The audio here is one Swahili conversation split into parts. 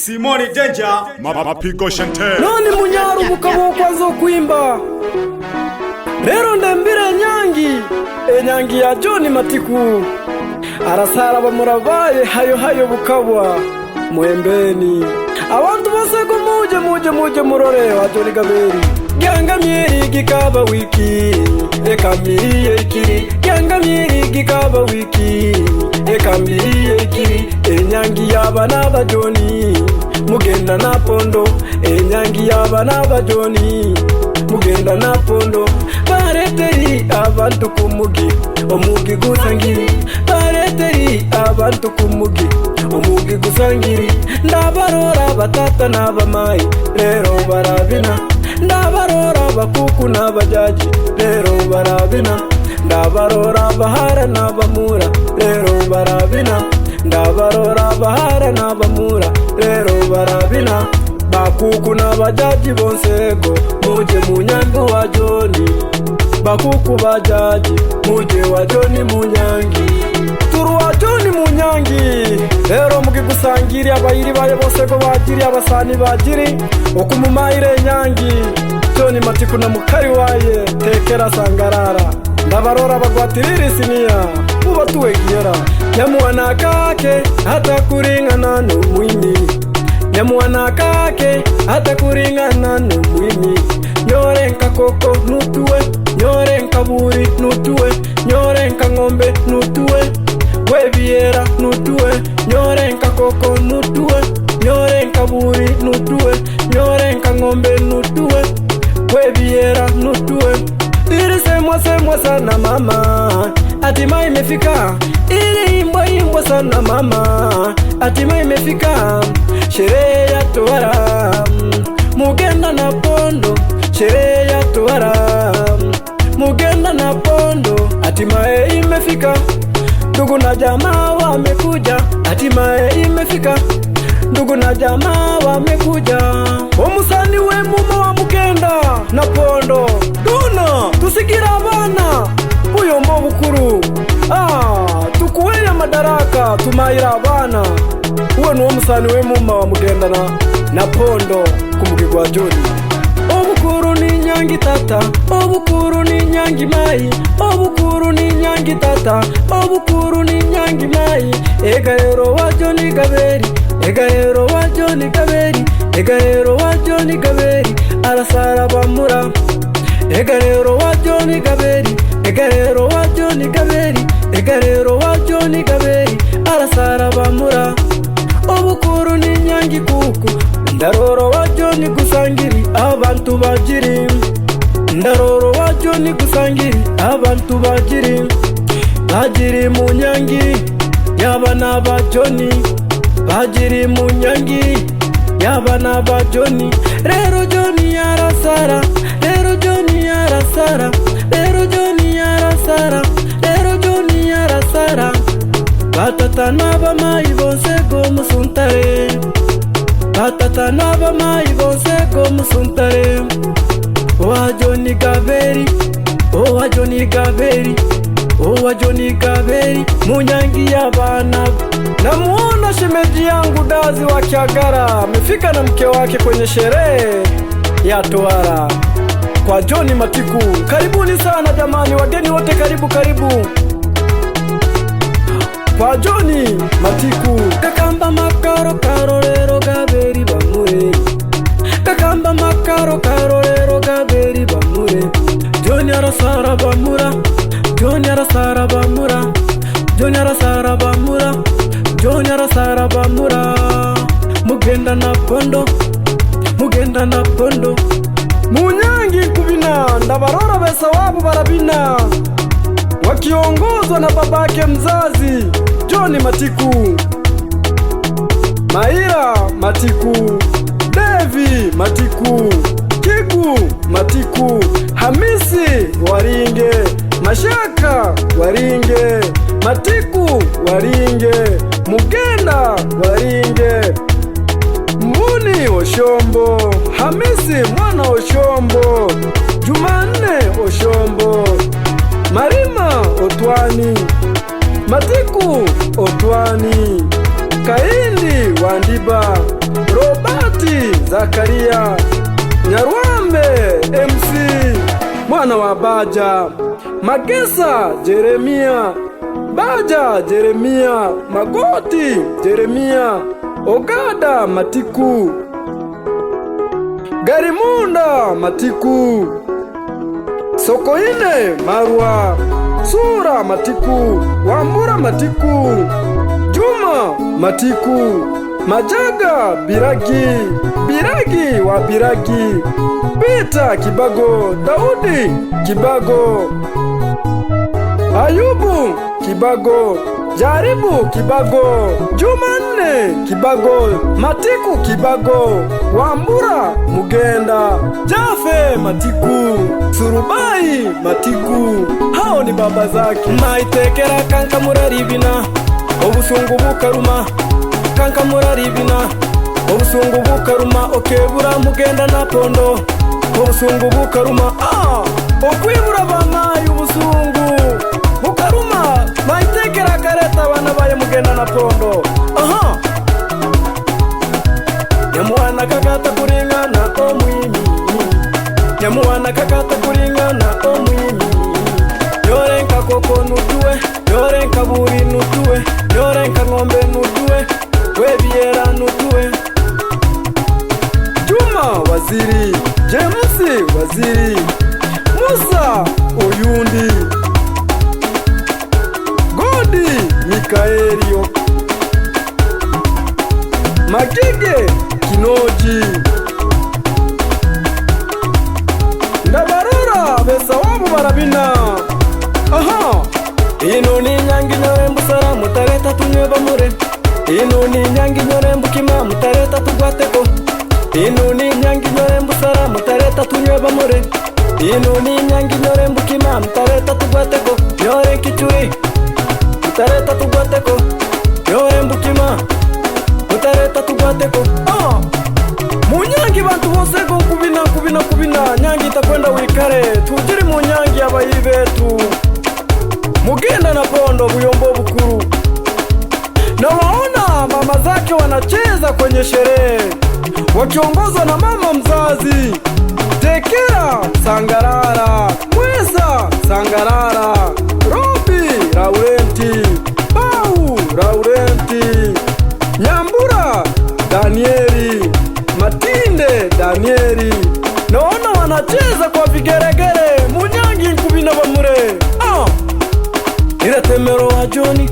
Simoni Danger Mapigo Chantel none munyaru bukabukwa zo kwimba rero ndembire enyangi ya John Matiku arasara bamurabaye hayo bukabwa mwembeni abantu bose ko muje murore wa John Gaberi Gyanga myeri gikaba wiki ekambiriye ikiri Gyanga myeri gikaba wiki ekambiriye ikiri enyangi y'abana ba John mugenda na pondo enyangi y'abana ba John mugenda na pondo bareteri abantu kumugi omugi gusangiri bareteri abantu kumugi omugi gusangiri ndabarora batata n'abamayi rero barabina ndabarora bakuku n'abajaji rero barabina ndabarora bahara n'abamura rero barabina ndabarora bahara n'abamura rero barabina bakuku n'abajaji bonsego muje munyango wa John bakuku bajaji muje wa John munyangi turu wa John munyangi rero mugigusangiri abayiri baye bose ko bagiri abasani bagiri okumumayire nyangi John Matiku na mukari waye tekera sangarara ndabarora bagwatirira siniya muba tuwegera nyamuwana kake hata kuringana n'umwimi nyamuwana kake hata kuringana n'umwimi nyorenka koko nutuwe nyorenka buri nutuwe nyorenka ngombe nutuwe webiera nutuwe nyorenka koko nutuwe nyorenka buri nutuwe nyorenka ngombe nutuwe webiera nutuwe ili semwa sana mama atima imefika ili imbo sana mama atima imefika sherehe ya tohara mugenda na pondo sherehe ya tohara mugenda na pondo hatimaye imefika ndugu na jamaa wamekuja hatimaye imefika ndugu na jamaa wamekuja omusani we mumo wa mugenda na pondo duna tusikira abana uyo mbo bukuru tukuwele madaraka tumayira abana uwe nuwo musani we mumo wa mugenda na pondo kumugirwa wa John obukuru ni nyangi tata obukuru ni nyangi mai obukuru ni nyangi tata obukuru ni nyangi mai egaero wa John Gaberi egaero wa John Gaberi egaero wa John Gaberi arasara bamura egaero wa John Gaberi egaero wa John Gaberi egaero wa John Gaberi arasara bamura obukuru ni nyangi kuku ndaroro wa John gusangiri abantu bagiri ndaroro wa John gusangiri abantu bagiri munyangi y'abana ba John bagiri munyangi y'abana ba John rero John yarasara rero John yarasara rero John yarasara rero John yarasara batata n'abamayi bose go musuntare batata n'abamayi bose go musuntare wa John Gaberi wa John Gaberi wa John Gaberi munyangi y'abana namuona shemeji yangu Dazi wa Kiagara amefika na mke wake kwenye sherehe ya tohara kwa John Matiku. Karibuni sana jamani, wageni wote karibu kwa John Matiku. Kakamba makaro karo rero Gaberi bamure kakamba makaro karo rero Gaberi bamure John arasara bamura John arasara bamura John arasara bamura John arasara bamura mugenda na pondo munyangi kubina ndabarora besa wabo barabina wakiongozwa na babake mzazi John Matiku Maira Matiku Devi Matiku Kigu Matiku Hamisi Waringe Mashaka Waringe Matiku Waringe Mugenda Waringe Mbuni Oshombo Hamisi mwana Oshombo Jumanne Oshombo Marima Otwani Matiku Otwani Kaindi Wandiba Zakaria Nyarwambe MC mwana wa Baja, Magesa Jeremia, Baja Jeremia, Magoti Jeremia, Ogada Matiku, Garimunda Matiku, Sokoine Marwa, Sura Matiku, Wambura Matiku, Juma Matiku, Majaga Biragi wa Biragi, Peter Kibago, Daudi Kibago, Ayubu Kibago, Jaribu Kibago, Jumanne Kibago, Matiku Kibago, Wambura Mugenda, Jafe Matiku, Surubai Matiku. Hao ni baba zake. Maitekera kanka muraribina, obusungu bukaruma. Kanka muraribina, obusungu bukaruma. Okebura Mugenda na Pondo, obusungu bukaruma. Okwibura bamayi ubusungu bukaruma. Maitekera kareta bana baye Mugenda na Pondo. Nyamuwana kakata kuringana omwimi, nyamuwana kakata kuringana omwimi. Nyorenka koko nutuwe, nyorenka buri nutuwe, nyorenka ng'ombe nutuwe, webiera nutuwe. Juma Waziri, James Waziri, Musa Oyundi, Godi Mikaelio, Magige Kinoji, Ndabarora besa wabu barabina. Ino ni nyangi nyorembu sara mutareta tunyeba mure. Ino ni nyangi nyorembu kima mutareta tugwateko. Ino ni nyangi nyorembu sara mutareta tunyeba mure. Ino ni nyangi nyorembu kima mutareta tugwateko. Nyore kichuri mutareta tugwateko. Nyorembu kima mutareta tugwateko. Munyangi bantu bose go kubina nyangi itakwenda wikare. Tujiri munyangi abayi betu Mugenda na Pondo Buyombo Bukuru. Na waona mama zake wanacheza kwenye sherehe wakiongozwa na mama mzazi Tekera Sangarara, Mweza Sangarara, Robi Laurenti, Pau Laurenti, Nyambura Danieli, Matinde Danieli. Naona wanacheza kwa vigeregere munyangi nkubina bamure. Iratemero wa Joni,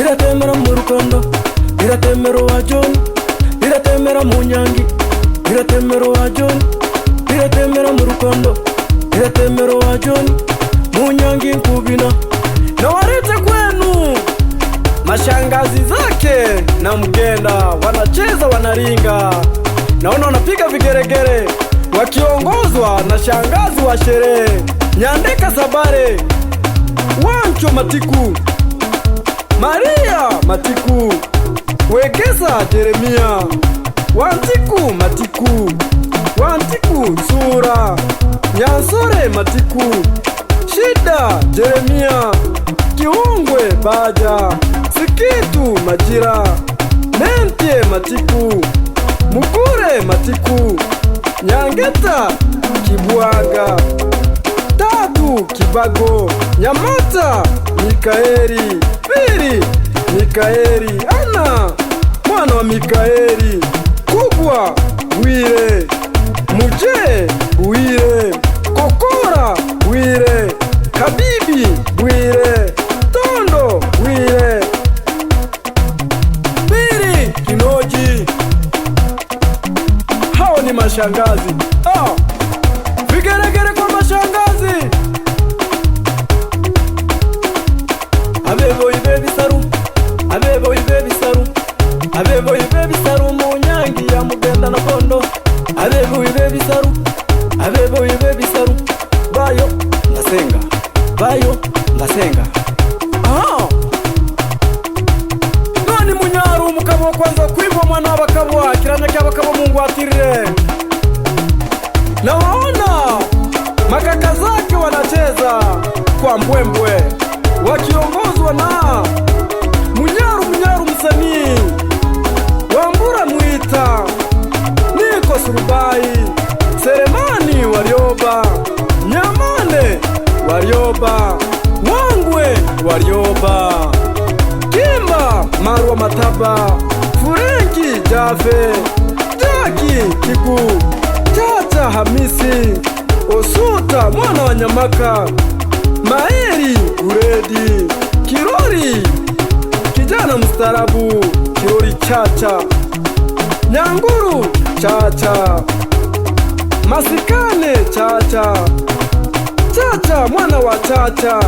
iratemera mu Rukondo, iratemero wa Joni, iratemera mu Nyangi, iratemero wa Joni, iratemera mu Rukondo, iratemero wa Joni, mu Nyangi nkubina. Na warete kwenu mashangazi zake na Mugenda wanacheza wanaringa. Naona wanapiga vigeregere wakiongozwa na shangazi wa sherehe Nyandeka Sabare, Wancho Matiku, Maria Matiku, Wekesa Jeremia, Wantiku Matiku, Wantiku Sura, Nyansore Matiku, Shida Jeremia, Kiungwe Baja, Sikitu Majira, Nentie Matiku, Mukure Matiku, Nyangeta Kibwaga, Tatu Kibago, Nyamata Mikaeli, Piri Mikaeli, Ana mwana wa Mikaeli, Kubwa Bwire, Muje Bwire, Kokora Bwire, Kabibi Bwire, Tondo Bwire, Piri Kinoji. Hao ni mashangazi. Vigeregere kwa mashangazi. Abebo ibebi saru, abebo ibebi saru, abebo ibebi saru mu Nyangi ya Mugenda na Pondo. Abebo ibebi saru, abebo ibebi saru. Bayo ndasenga, bayo ndasenga. Nani munyaru mukabo kwanza kwibwa mwana w'abakabo kiranya cy'abakabo Mungu atirire. Na waona makaka zake wanacheza kwa mbwembwe wakiongozwa na Munyaru msanii Wambura Mwita, Niko Suruba Mataba, Furenki Jafe, Jaki Kiku, Chacha Hamisi, Osuta mwana wa Nyamaka, Maeri Uredi, Kirori kijana mstarabu, Kirori Chacha, Nyanguru Chacha, Masikane Chacha, Chacha mwana wa Chacha,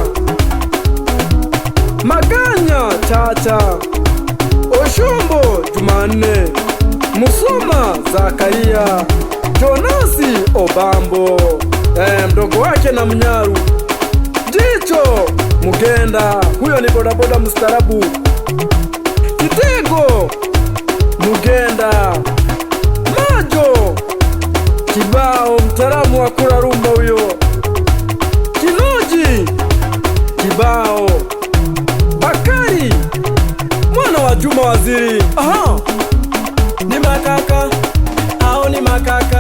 Maganya Chacha, Oshombo Jumanne, Musuma Zakaria, Jonasi Obambo, mdogo wake na Mnyaru, Jicho Mugenda, huyo ni bodaboda mstarabu, Kitego Mugenda, Majo Kibao mtaramu wa kurarumba huyo, Kinoji Kibao, Bakari mwana wa Juma Waziri. Aha, ni makaka hao, ni makaka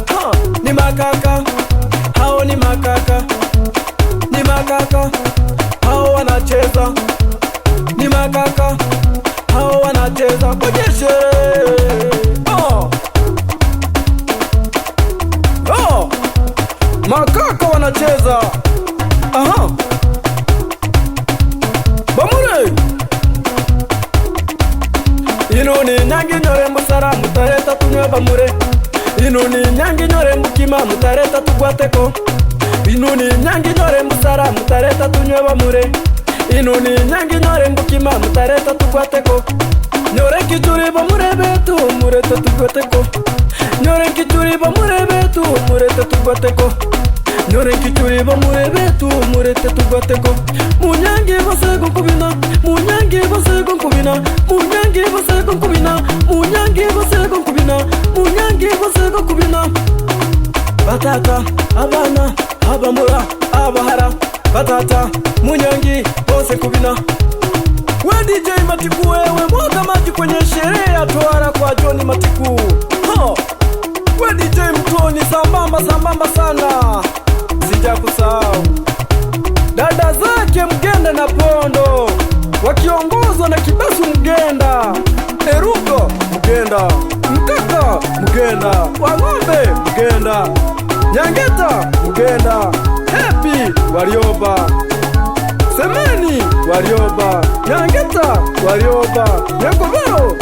ha, ni makaka hao, ni makaka, ni makaka hao wanacheza, ni makaka hao wanacheza kwenye sherehe. Makaka wanacheza. Aha, Bamure inoni nyangi nyore musara mutareta tunywe Bamure, inoni nyangi nyore mukima mutareta tugwateko, inoni nyangi nyore musara mutareta tunywe Bamure, inoni nyangi nyore mukima mutareta tugwateko, nyore kichuri Bamure betu murete tugwateko, nyore kichuri Bamure betu murete tugwateko, nyore kichuri Bamure betu murete tugwateko, munyangi bose gunkubina, munyangi bose gunkubina, munyangi bose gunkubina, munyangi bose gunkubina, munyangi bose gunkubina. Batata abana abamura abahara, batata munyangi bose kubina. We DJ Matiku, wewe mwaga maji kwenye sherehe ya tohara kwa John Matiku. We DJ Mtoni, sambamba sambamba sana, sijakusahau dada zake Mgenda na Pondo wakiongozwa na Kibasu Mgenda, Erugo Mgenda, Mkaka Mgenda, Wang'ombe Mgenda, Nyangeta Mgenda, Happy Warioba, Semeni Warioba, Nyangeta Warioba, Nyangobero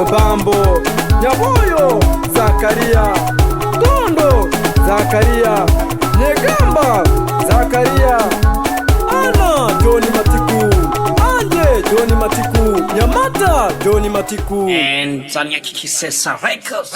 Obambo, Nyaboyo Zakaria, Tondo Zakaria, Nyegamba Zakaria, Ana John Matiku, Anje John Matiku, Nyamata John Matiku, and Tanya Kikisesa Records.